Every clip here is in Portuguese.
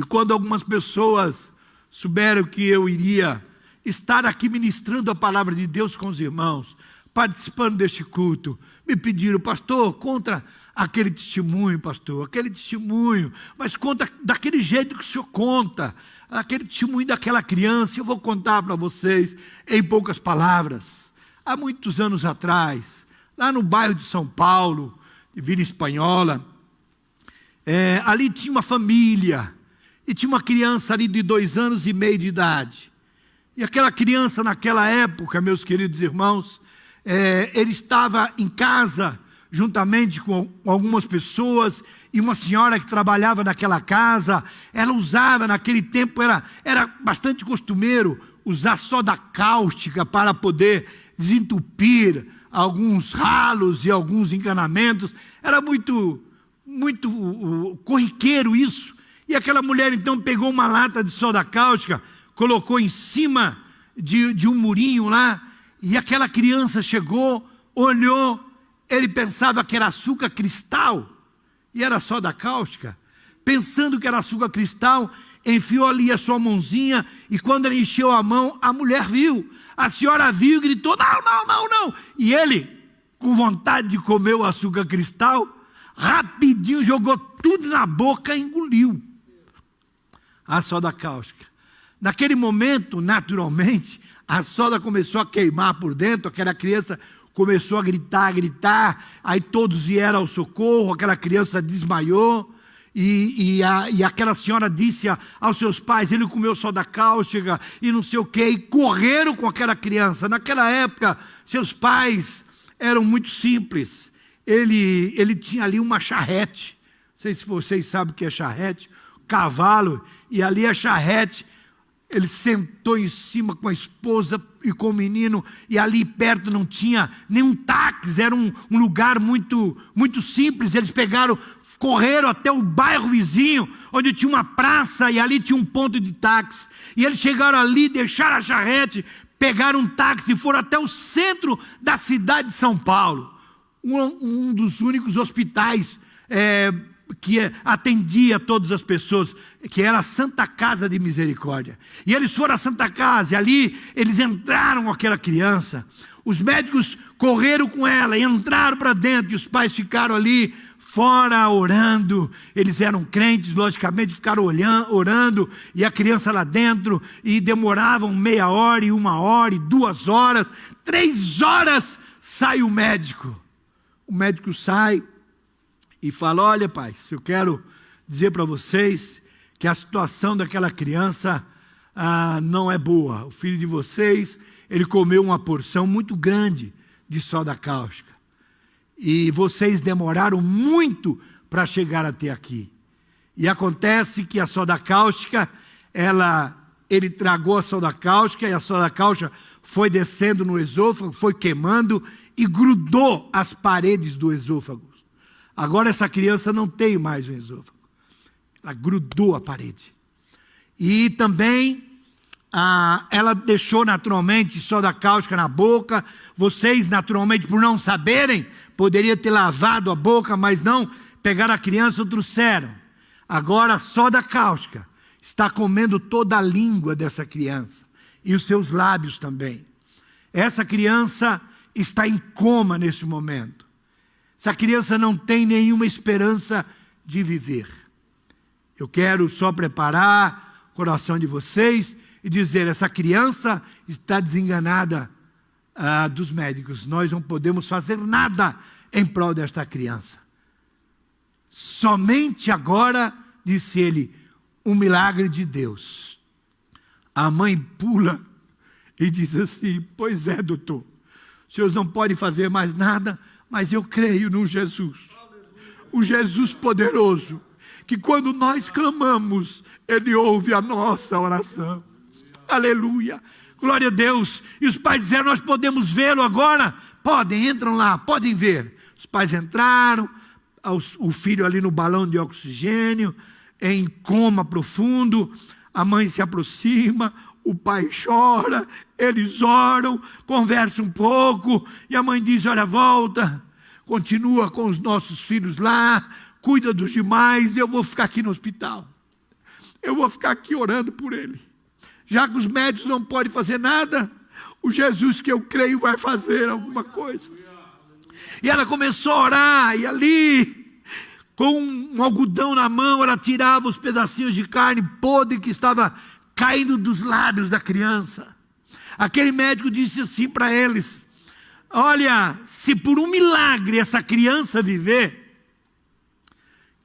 E quando algumas pessoas souberam que eu iria estar aqui ministrando a palavra de Deus com os irmãos, participando deste culto, me pediram: pastor, conta aquele testemunho, pastor, aquele testemunho, mas conta daquele jeito que o senhor conta, aquele testemunho daquela criança. Eu vou contar para vocês em poucas palavras. Há muitos anos atrás, lá no bairro de São Paulo, de Vila Espanhola, ali tinha uma família, e tinha uma criança ali de 2 anos e meio de idade. E aquela criança naquela época, meus queridos irmãos, ele estava em casa juntamente com algumas pessoas, e uma senhora que trabalhava naquela casa, ela usava naquele tempo, era bastante costumeiro usar soda cáustica para poder desentupir alguns ralos e alguns encanamentos. Era muito corriqueiro isso. E aquela mulher então pegou uma lata de soda cáustica, colocou em cima de um murinho lá, e aquela criança chegou, olhou, ele pensava que era açúcar cristal, e era soda cáustica. Pensando que era açúcar cristal, enfiou ali a sua mãozinha, e quando ele encheu a mão, a mulher viu. A senhora viu e gritou: não, não, não, não. E ele, com vontade de comer o açúcar cristal, rapidinho jogou tudo na boca e engoliu a soda cáustica. Naquele momento, naturalmente, a soda começou a queimar por dentro, aquela criança começou a gritar, aí todos vieram ao socorro, aquela criança desmaiou, e aquela senhora disse aos seus pais: ele comeu soda cáustica e não sei o que, e correram com aquela criança. Naquela época, seus pais eram muito simples. Ele tinha ali uma charrete, não sei se vocês sabem o que é charrete, cavalo, e ali a charrete, ele sentou em cima com a esposa e com o menino, e ali perto não tinha nenhum táxi, era um lugar muito simples. Eles correram até o bairro vizinho, onde tinha uma praça, e ali tinha um ponto de táxi, e eles chegaram ali, deixaram a charrete, pegaram um táxi e foram até o centro da cidade de São Paulo, um dos únicos hospitais que atendia todas as pessoas, que era a Santa Casa de Misericórdia. E eles foram à Santa Casa, e ali eles entraram com aquela criança. Os médicos correram com ela e entraram para dentro, e os pais ficaram ali fora orando. Eles eram crentes, logicamente, ficaram orando, e a criança lá dentro, e demoravam meia hora, e 1 hora, e 2 horas, 3 horas, sai o médico. O médico sai e fala: olha, pais, eu quero dizer para vocês que a situação daquela criança não é boa. O filho de vocês, ele comeu uma porção muito grande de soda cáustica, e vocês demoraram muito para chegar até aqui. E acontece que a soda cáustica, ele tragou a soda cáustica, e a soda cáustica foi descendo no esôfago, foi queimando e grudou as paredes do esôfago. Agora essa criança não tem mais um esôfago, ela grudou a parede. E também ela deixou naturalmente soda cáustica na boca. Vocês, naturalmente, por não saberem, poderiam ter lavado a boca, mas não, pegaram a criança e trouxeram. Agora a soda cáustica está comendo toda a língua dessa criança, e os seus lábios também. Essa criança está em coma neste momento. Essa criança não tem nenhuma esperança de viver. Eu quero só preparar o coração de vocês e dizer: essa criança está desenganada dos médicos. Nós não podemos fazer nada em prol desta criança. Somente agora, disse ele, um milagre de Deus. A mãe pula e diz assim: pois é, doutor, os senhores não podem fazer mais nada, mas eu creio no Jesus, o Jesus poderoso, que quando nós clamamos, Ele ouve a nossa oração. Aleluia, glória a Deus. E os pais disseram: nós podemos vê-lo agora? Podem, entram lá, podem ver. Os pais entraram, o filho ali no balão de oxigênio, em coma profundo. A mãe se aproxima, o pai chora, eles oram, conversam um pouco, e a mãe diz: olha, volta, continua com os nossos filhos lá, cuida dos demais, eu vou ficar aqui no hospital. eu vou ficar aqui orando por ele. Já que os médicos não podem fazer nada, o Jesus que eu creio vai fazer alguma coisa. E ela começou a orar, e ali, com um algodão na mão, ela tirava os pedacinhos de carne podre que estava caindo dos lábios da criança. Aquele médico disse assim para eles: olha, se por um milagre essa criança viver,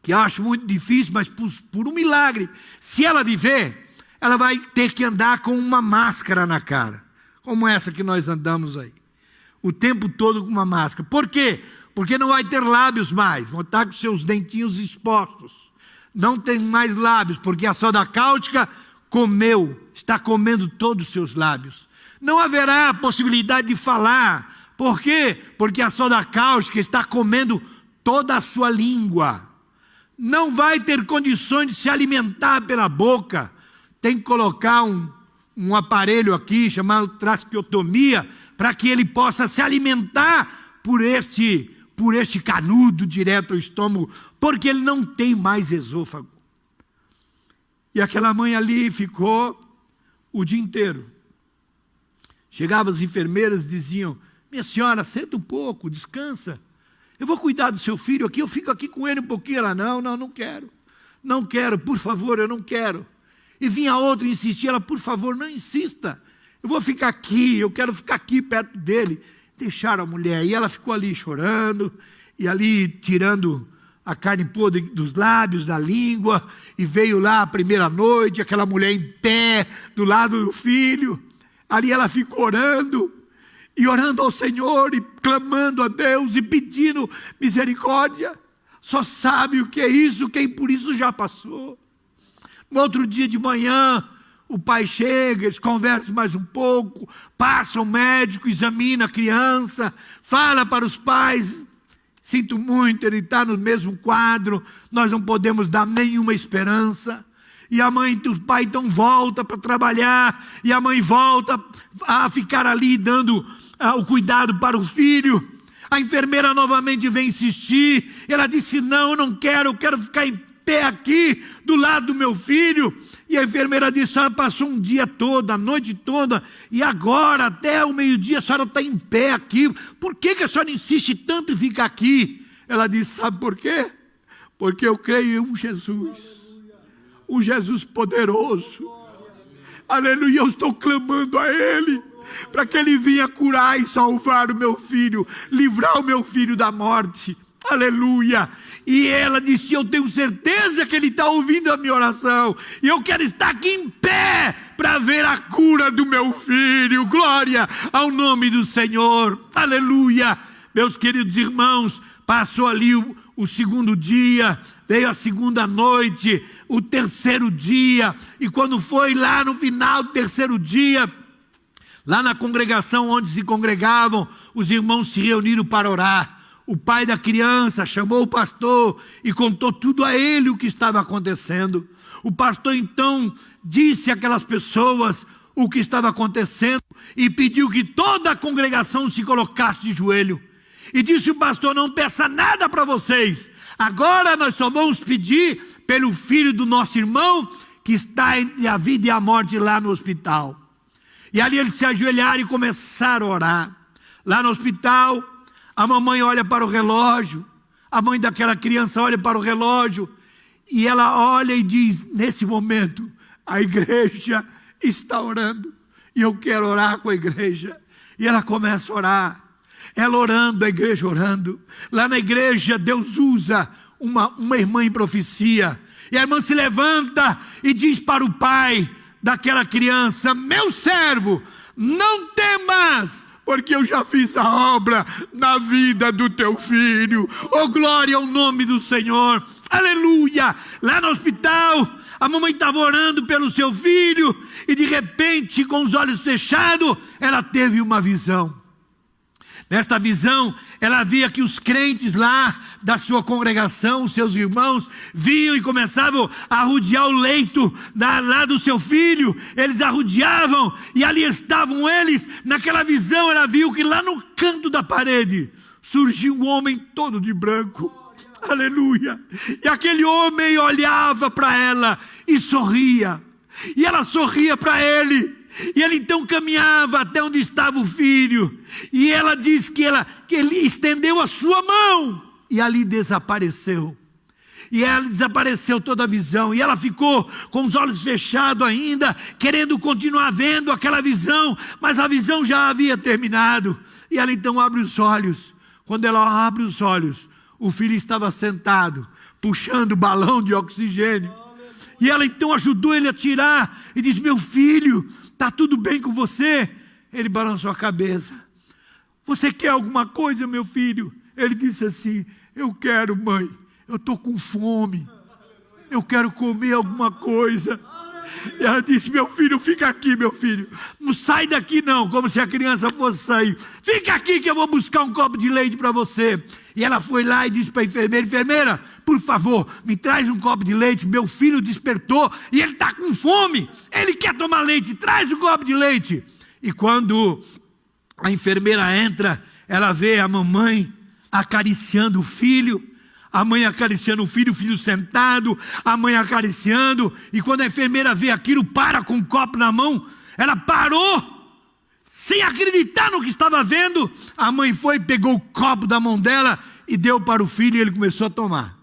que eu acho muito difícil, mas por um milagre, se ela viver, ela vai ter que andar com uma máscara na cara, como essa que nós andamos aí, o tempo todo com uma máscara. Por quê? Porque não vai ter lábios mais, vão estar com seus dentinhos expostos, não tem mais lábios, porque a soda cáustica está comendo todos os seus lábios. Não haverá possibilidade de falar. Por quê? Porque a soda cáustica está comendo toda a sua língua. Não vai ter condições de se alimentar pela boca. Tem que colocar um aparelho aqui, chamado traqueotomia, para que ele possa se alimentar por este canudo direto ao estômago, porque ele não tem mais esôfago. E aquela mãe ali ficou o dia inteiro. Chegavam as enfermeiras e diziam: minha senhora, senta um pouco, descansa. Eu vou cuidar do seu filho aqui, eu fico aqui com ele um pouquinho. Ela: não quero. Não quero, por favor, eu não quero. E vinha outra e insistia, ela: por favor, não insista. Eu vou ficar aqui, eu quero ficar aqui perto dele. Deixaram a mulher, e ela ficou ali chorando, e ali tirando a carne podre dos lábios, da língua, e veio lá a primeira noite, aquela mulher em pé, do lado do filho. Ali ela ficou orando, e orando ao Senhor, e clamando a Deus, e pedindo misericórdia. Só sabe o que é isso, quem por isso já passou. No outro dia de manhã, o pai chega, eles conversam mais um pouco, passa o médico, examina a criança, fala para os pais: sinto muito, ele está no mesmo quadro, nós não podemos dar nenhuma esperança. E a mãe e o pai então volta para trabalhar, e a mãe volta a ficar ali dando o cuidado para o filho. A enfermeira novamente vem insistir, ela disse: não, eu não quero, eu quero ficar em pé aqui, do lado do meu filho. E a enfermeira disse: a senhora passou um dia todo, a noite toda, e agora até o meio-dia a senhora está em pé aqui, por que a senhora insiste tanto em ficar aqui? Ela disse: sabe por quê? Porque eu creio em um Jesus, um Jesus poderoso, aleluia, eu estou clamando a Ele, para que Ele venha curar e salvar o meu filho, livrar o meu filho da morte, aleluia. E ela disse: eu tenho certeza que Ele está ouvindo a minha oração, e eu quero estar aqui em pé, para ver a cura do meu filho. Glória ao nome do Senhor, aleluia. Meus queridos irmãos, passou ali o segundo dia, veio a segunda noite, o terceiro dia, e quando foi lá no final do terceiro dia, lá na congregação onde se congregavam, os irmãos se reuniram para orar. O pai da criança chamou o pastor e contou tudo a ele o que estava acontecendo. O pastor então disse àquelas pessoas o que estava acontecendo e pediu que toda a congregação se colocasse de joelho. E disse o pastor: não peça nada para vocês, agora nós só vamos pedir pelo filho do nosso irmão que está entre a vida e a morte lá no hospital. E ali eles se ajoelharam e começaram a orar. Lá no hospital, a mamãe olha para o relógio, a mãe daquela criança olha para o relógio, e ela olha e diz: nesse momento, a igreja está orando, e eu quero orar com a igreja. E ela começa a orar, ela orando, a igreja orando. Lá na igreja, Deus usa uma irmã em profecia, e a irmã se levanta e diz para o pai daquela criança: meu servo, não temas, porque eu já fiz a obra na vida do teu filho. Oh, glória ao nome do Senhor, aleluia. Lá no hospital, a mamãe estava orando pelo seu filho, e de repente, com os olhos fechados, ela teve uma visão. Nesta visão, ela via que os crentes lá da sua congregação, os seus irmãos, vinham e começavam a rodear o leito lá do seu filho. Eles arrodeavam, e ali estavam eles. Naquela visão, ela viu que lá no canto da parede surgiu um homem todo de branco. Aleluia. E aquele homem olhava para ela e sorria. E ela sorria para ele. E ele então caminhava até onde estava o filho. E ela diz que ele estendeu a sua mão. E ali desapareceu. E ela desapareceu toda a visão. E ela ficou com os olhos fechados ainda, querendo continuar vendo aquela visão. Mas a visão já havia terminado. E ela então abre os olhos. Quando ela abre os olhos, o filho estava sentado, puxando o balão de oxigênio. E ela então ajudou ele a tirar. E disse: meu filho, está tudo bem com você? Ele balançou a cabeça. Você quer alguma coisa, meu filho? Ele disse assim: eu quero, mãe. Eu estou com fome. Eu quero comer alguma coisa. E ela disse: meu filho, fica aqui, meu filho. Não sai daqui não, como se a criança fosse sair. Fica aqui que eu vou buscar um copo de leite para você. E ela foi lá e disse para a enfermeira: enfermeira, por favor, me traz um copo de leite. Meu filho despertou e ele está com fome. Ele quer tomar leite, traz um copo de leite. E quando a enfermeira entra, ela vê a mamãe acariciando o filho. A mãe acariciando o filho sentado, a mãe acariciando. E quando a enfermeira vê aquilo, para com o copo na mão. Ela parou, sem acreditar no que estava vendo. A mãe foi, pegou o copo da mão dela e deu para o filho, e ele começou a tomar.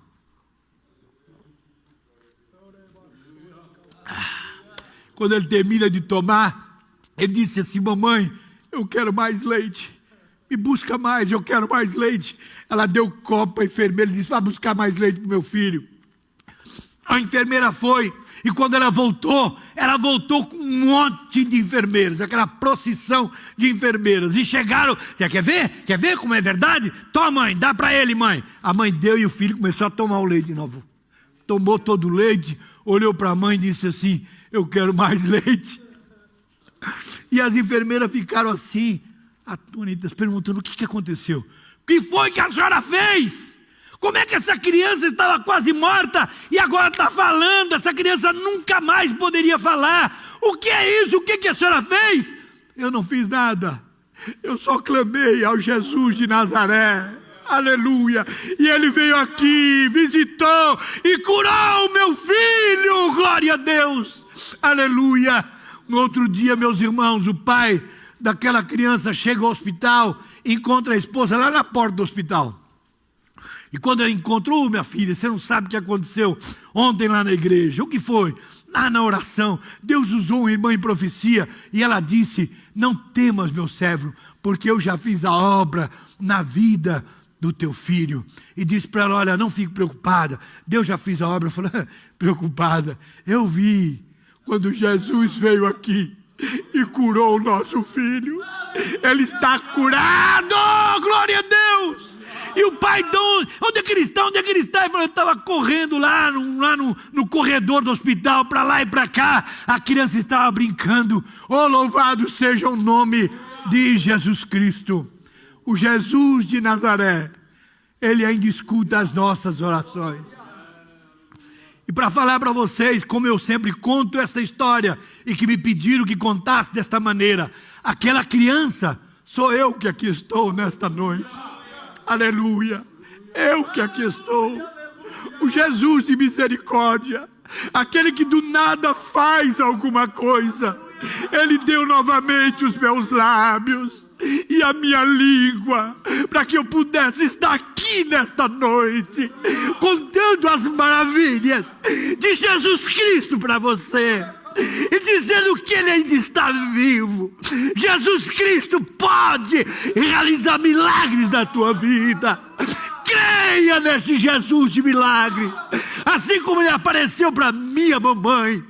Quando ele termina de tomar, ele disse assim: mamãe, eu quero mais leite. Me busca mais, eu quero mais leite. Ela deu o copo para a enfermeira e disse: vai buscar mais leite para o meu filho. A enfermeira foi, e quando ela voltou com um monte de enfermeiras, aquela procissão de enfermeiras. E chegaram: você quer ver? Quer ver como é verdade? Toma, mãe, dá para ele, mãe. A mãe deu e o filho começou a tomar o leite de novo. Tomou todo o leite, olhou para a mãe e disse assim: eu quero mais leite. E as enfermeiras ficaram assim, atônitas, perguntando: o que aconteceu? O que foi que a senhora fez? Como é que essa criança estava quase morta e agora está falando? Essa criança nunca mais poderia falar. O que é isso? O que a senhora fez? Eu não fiz nada. Eu só clamei ao Jesus de Nazaré. Aleluia. E ele veio aqui, visitou e curou o meu filho. Glória a Deus. Aleluia. No outro dia, meus irmãos, o pai daquela criança chega ao hospital, encontra a esposa lá na porta do hospital. E quando ela encontrou: minha filha, você não sabe o que aconteceu ontem lá na igreja. O que foi? Lá na oração, Deus usou uma irmã em profecia e ela disse: não temas, meu servo, porque eu já fiz a obra na vida do teu filho. E disse para ela: olha, não fique preocupada, Deus já fez a obra. Eu falei: preocupada? Eu vi quando Jesus veio aqui e curou o nosso filho. Ele está curado, glória a Deus. E o pai, então, onde é que ele está? Onde é que ele está? Ele falou: eu estava correndo lá no corredor do hospital, para lá e para cá. A criança estava brincando. Oh, louvado seja o nome de Jesus Cristo. O Jesus de Nazaré, ele ainda escuta as nossas orações. E para falar para vocês, como eu sempre conto essa história, e que me pediram que contasse desta maneira, aquela criança sou eu que aqui estou nesta noite. Aleluia. Eu que aqui estou. O Jesus de misericórdia, aquele que do nada faz alguma coisa. Ele deu novamente os meus lábios e a minha língua, para que eu pudesse estar aqui nesta noite, contando as maravilhas de Jesus Cristo para você, e dizendo que Ele ainda está vivo. Jesus Cristo pode realizar milagres na tua vida. Creia neste Jesus de milagre. Assim como Ele apareceu para minha mamãe,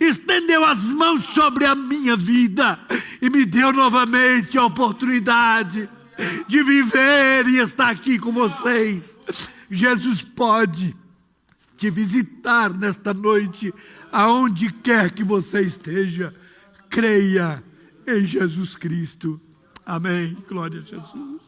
estendeu as mãos sobre a minha vida e me deu novamente a oportunidade de viver e estar aqui com vocês. Jesus pode te visitar nesta noite, aonde quer que você esteja. Creia em Jesus Cristo. Amém. Glória a Jesus.